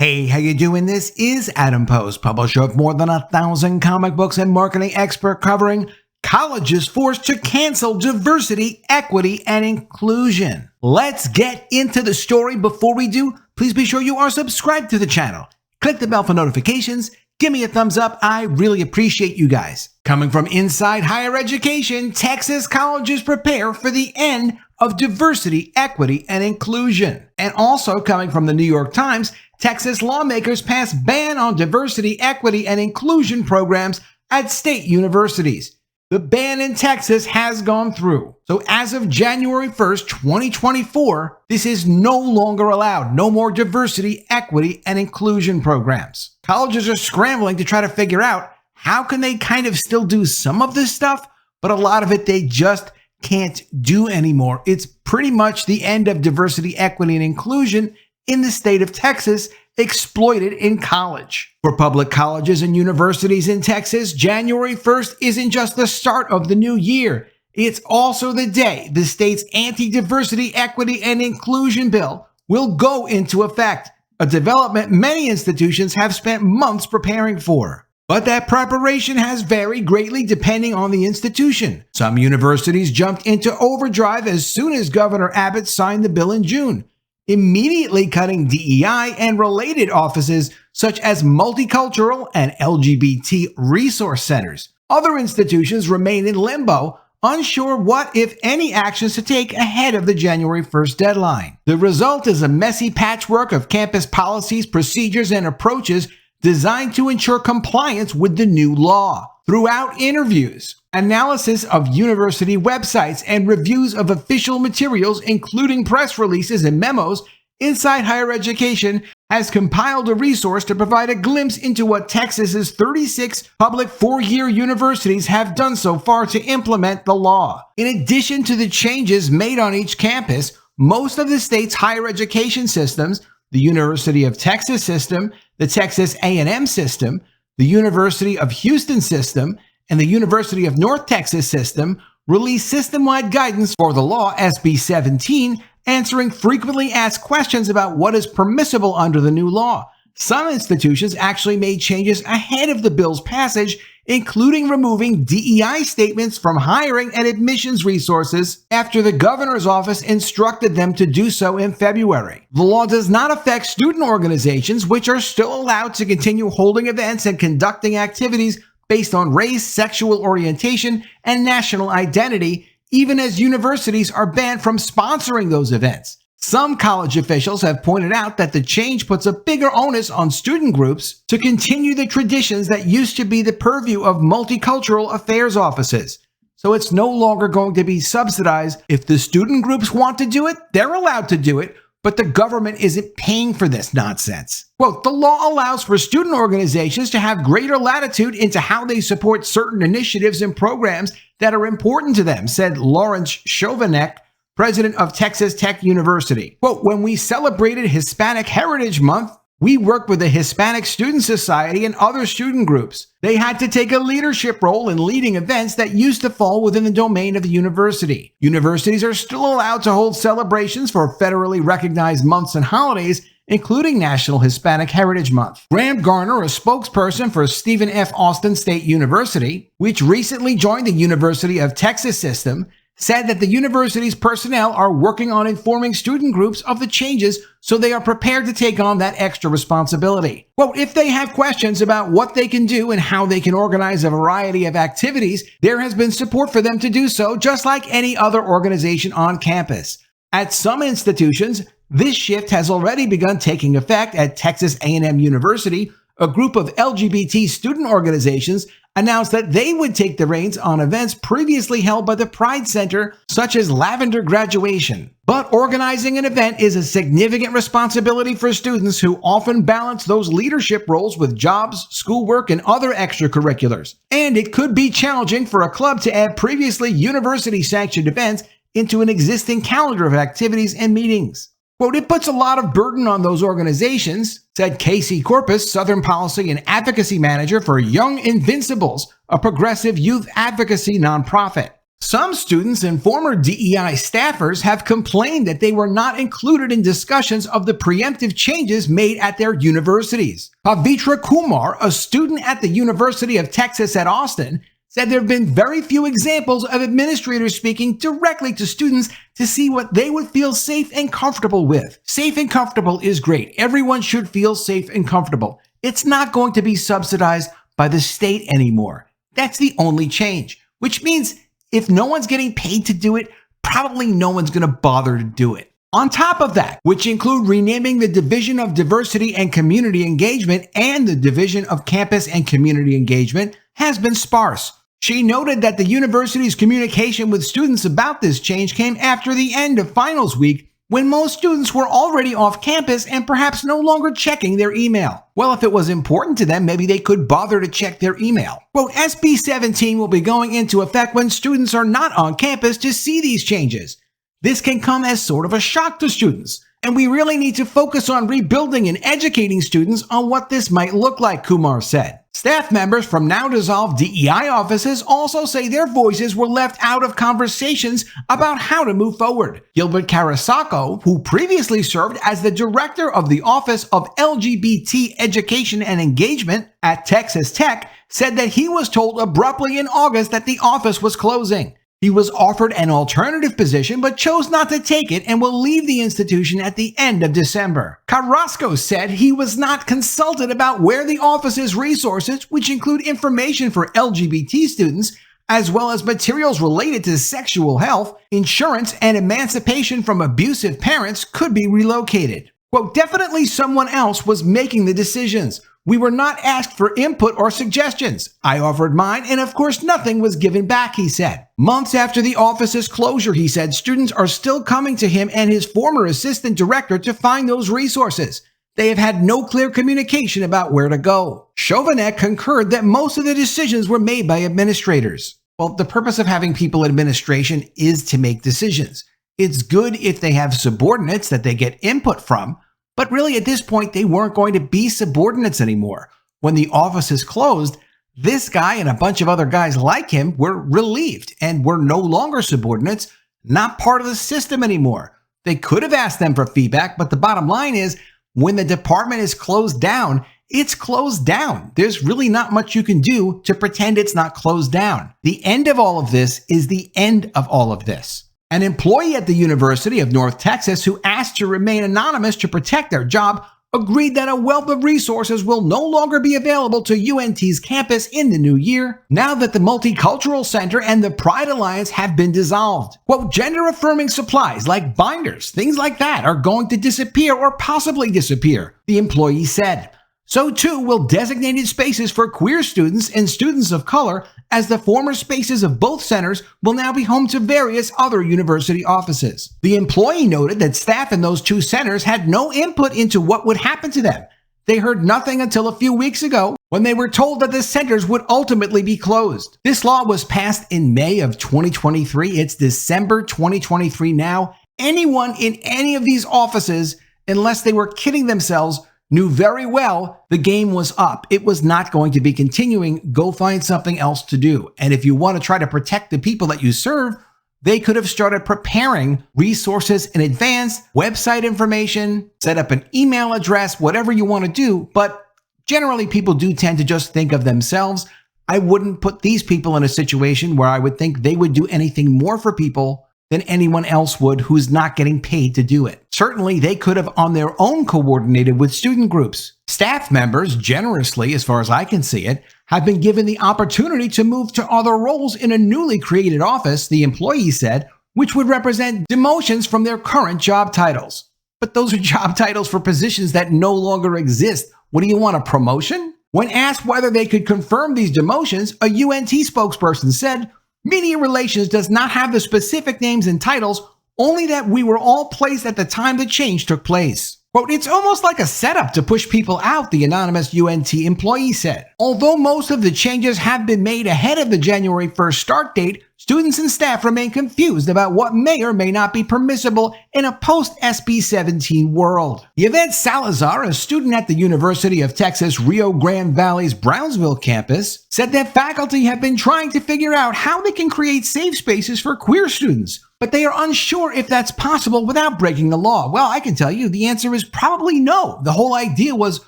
Hey, how you doing? This is Adam Post, publisher of more than 1,000 comic books and marketing expert covering colleges forced to cancel diversity, equity, and inclusion. Let's get into the story. Before we do, please be sure you are subscribed to the channel. Click the bell for notifications. Give me a thumbs up. I really appreciate you guys. Coming from inside higher education, Texas colleges prepare for the end of diversity, equity, and inclusion. And also coming from the New York Times, Texas lawmakers pass ban on diversity, equity, and inclusion programs at state universities. The ban in Texas has gone through. So as of January 1st, 2024, this is no longer allowed. No more diversity, equity, and inclusion programs. Colleges are scrambling to try to figure out how can they kind of still do some of this stuff, but a lot of it they just can't do anymore. It's pretty much the end of diversity, equity, and inclusion in the state of Texas, exploited in college. For public colleges and universities in Texas, January 1st isn't just the start of the new year. It's also the day the state's anti-diversity, equity, and inclusion bill will go into effect, a development many institutions have spent months preparing for. But that preparation has varied greatly depending on the institution. Some universities jumped into overdrive as soon as Governor Abbott signed the bill in June, immediately cutting DEI and related offices such as multicultural and LGBT resource centers. Other institutions remain in limbo, unsure what, if any, actions to take ahead of the January 1st deadline. The result is a messy patchwork of campus policies, procedures, and approaches designed to ensure compliance with the new law. Throughout interviews, analysis of university websites, and reviews of official materials, including press releases and memos, Inside Higher Education has compiled a resource to provide a glimpse into what Texas's 36 public four-year universities have done so far to implement the law. In addition to the changes made on each campus, most of the state's higher education systems, the University of Texas system, the Texas A&M system, the University of Houston system, and the University of North Texas system released system-wide guidance for the law SB 17, answering frequently asked questions about what is permissible under the new law. Some institutions actually made changes ahead of the bill's passage, including removing DEI statements from hiring and admissions resources after the governor's office instructed them to do so in February. The law does not affect student organizations, which are still allowed to continue holding events and conducting activities based on race, sexual orientation, and national identity, even as universities are banned from sponsoring those events. Some college officials have pointed out that the change puts a bigger onus on student groups to continue the traditions that used to be the purview of multicultural affairs offices. So it's no longer going to be subsidized. If the student groups want to do it, they're allowed to do it, but the government isn't paying for this nonsense. Quote, the law allows for student organizations to have greater latitude into how they support certain initiatives and programs that are important to them, said Lawrence Chovanec, president of Texas Tech University. Quote, when we celebrated Hispanic Heritage Month, we worked with the Hispanic Student Society and other student groups. They had to take a leadership role in leading events that used to fall within the domain of the university. Universities are still allowed to hold celebrations for federally recognized months and holidays, including National Hispanic Heritage Month. Graham Garner, a spokesperson for Stephen F. Austin State University, which recently joined the University of Texas system, said that the university's personnel are working on informing student groups of the changes so they are prepared to take on that extra responsibility. Quote, if they have questions about what they can do and how they can organize a variety of activities, there has been support for them to do so, just like any other organization on campus. At some institutions, this shift has already begun taking effect. At Texas A&M University, a group of LGBT student organizations announced that they would take the reins on events previously held by the Pride Center, such as Lavender Graduation. But organizing an event is a significant responsibility for students who often balance those leadership roles with jobs, schoolwork, and other extracurriculars. And it could be challenging for a club to add previously university-sanctioned events into an existing calendar of activities and meetings. Quote, it puts a lot of burden on those organizations, said Casey Corpus, Southern Policy and Advocacy Manager for Young Invincibles, a progressive youth advocacy nonprofit. Some students and former DEI staffers have complained that they were not included in discussions of the preemptive changes made at their universities. Pavitra Kumar, a student at the University of Texas at Austin, said there have been very few examples of administrators speaking directly to students to see what they would feel safe and comfortable with. Safe and comfortable is great. Everyone should feel safe and comfortable. It's not going to be subsidized by the state anymore. That's the only change, which means if no one's getting paid to do it, probably no one's going to bother to do it. On top of that, which include renaming the Division of Diversity and Community Engagement and the Division of Campus and Community Engagement, has been sparse. She noted that the university's communication with students about this change came after the end of finals week, when most students were already off campus and perhaps no longer checking their email. Well, if it was important to them, maybe they could bother to check their email. Quote, SB 17 will be going into effect when students are not on campus to see these changes. This can come as sort of a shock to students, and we really need to focus on rebuilding and educating students on what this might look like, Kumar said. Staff members from now dissolved DEI offices also say their voices were left out of conversations about how to move forward. Gilbert Carasacco, who previously served as the director of the Office of LGBT Education and Engagement at Texas Tech, said that he was told abruptly in August that the office was closing. He was offered an alternative position but chose not to take it and will leave the institution at the end of December. Carrasco said he was not consulted about where the office's resources, which include information for LGBT students, as well as materials related to sexual health, insurance, and emancipation from abusive parents, could be relocated. Quote, definitely someone else was making the decisions. We were not asked for input or suggestions. I offered mine, and of course nothing was given back, he said. Months after the office's closure, he said, students are still coming to him and his former assistant director to find those resources. They have had no clear communication about where to go. Chauvinet concurred that most of the decisions were made by administrators. Well, the purpose of having people in administration is to make decisions. It's good if they have subordinates that they get input from, but really at this point, they weren't going to be subordinates anymore. When the office is closed, this guy and a bunch of other guys like him were relieved and were no longer subordinates, not part of the system anymore. They could have asked them for feedback, but the bottom line is when the department is closed down, it's closed down. There's really not much you can do to pretend it's not closed down. The end of all of this is the end of all of this. An employee at the University of North Texas who asked to remain anonymous to protect their job agreed that a wealth of resources will no longer be available to UNT's campus in the new year, now that the Multicultural Center and the Pride Alliance have been dissolved. Quote, gender-affirming supplies like binders, things like that, are going to disappear or possibly disappear, the employee said. So too will designated spaces for queer students and students of color, as the former spaces of both centers will now be home to various other university offices. The employee noted that staff in those two centers had no input into what would happen to them. They heard nothing until a few weeks ago when they were told that the centers would ultimately be closed. This law was passed in May of 2023. It's December 2023 now. Anyone in any of these offices, unless they were kidding themselves, knew very well the game was up. It was not going to be continuing. Go find something else to do. And if you want to try to protect the people that you serve, they could have started preparing resources in advance, website information, set up an email address, whatever you want to do. But generally, people do tend to just think of themselves. I wouldn't put these people in a situation where I would think they would do anything more for people than anyone else would who's not getting paid to do it. Certainly, they could have on their own coordinated with student groups. Staff members, generously, as far as I can see it, have been given the opportunity to move to other roles in a newly created office, the employee said, which would represent demotions from their current job titles. But those are job titles for positions that no longer exist. What do you want, a promotion? When asked whether they could confirm these demotions, a UNT spokesperson said, Media Relations does not have the specific names and titles, only that we were all placed at the time the change took place. Quote, it's almost like a setup to push people out, the anonymous UNT employee said. Although most of the changes have been made ahead of the January 1st start date, students and staff remain confused about what may or may not be permissible in a post-SB 17 world. Yvette Salazar, a student at the University of Texas Rio Grande Valley's Brownsville campus, said that faculty have been trying to figure out how they can create safe spaces for queer students, but they are unsure if that's possible without breaking the law. Well, I can tell you the answer is probably no. The whole idea was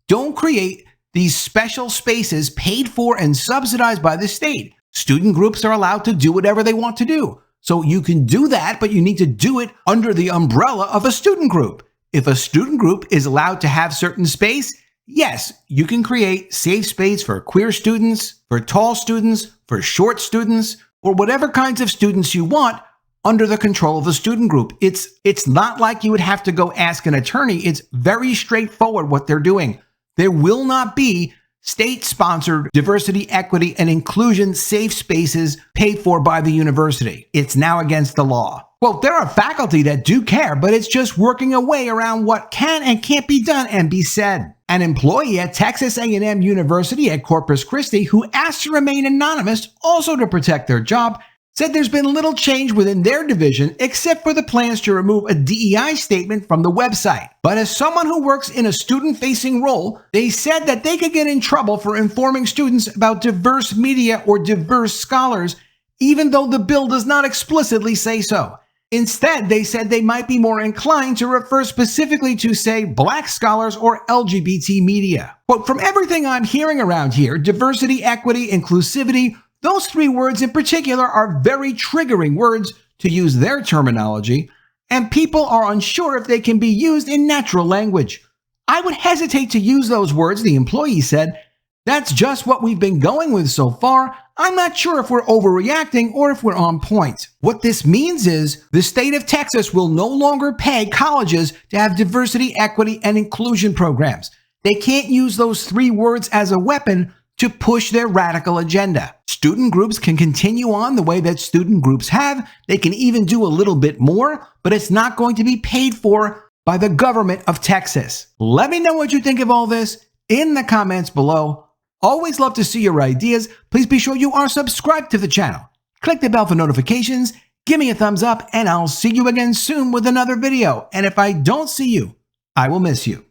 don't create these special spaces paid for and subsidized by the state. Student groups are allowed to do whatever they want to do. So you can do that, but you need to do it under the umbrella of a student group. If a student group is allowed to have certain space, yes, you can create safe space for queer students, for tall students, for short students, or whatever kinds of students you want under the control of the student group. It's not like you would have to go ask an attorney. It's very straightforward what they're doing. There will not be state-sponsored diversity, equity, and inclusion safe spaces paid for by the university. It's now against the law. Well, there are faculty that do care, but it's just working a way around what can and can't be done and be said. An employee at Texas A&M University at Corpus Christi who asked to remain anonymous, also to protect their job, said there's been little change within their division except for the plans to remove a DEI statement from the website. But as someone who works in a student-facing role, they said that they could get in trouble for informing students about diverse media or diverse scholars, even though the bill does not explicitly say so. Instead, they said they might be more inclined to refer specifically to, say, Black scholars or LGBT media. Quote, from everything I'm hearing around here, diversity, equity, inclusivity, those three words in particular are very triggering words, to use their terminology, and people are unsure if they can be used in natural language. I would hesitate to use those words, the employee said. That's just what we've been going with so far. I'm not sure if we're overreacting or if we're on point. What this means is the state of Texas will no longer pay colleges to have diversity, equity, and inclusion programs. They can't use those three words as a weapon to push their radical agenda. Student groups can continue on the way that student groups have. They can even do a little bit more, but it's not going to be paid for by the government of Texas. Let me know what you think of all this in the comments below. Always love to see your ideas. Please be sure you are subscribed to the channel. Click the bell for notifications, give me a thumbs up, and I'll see you again soon with another video. And if I don't see you, I will miss you.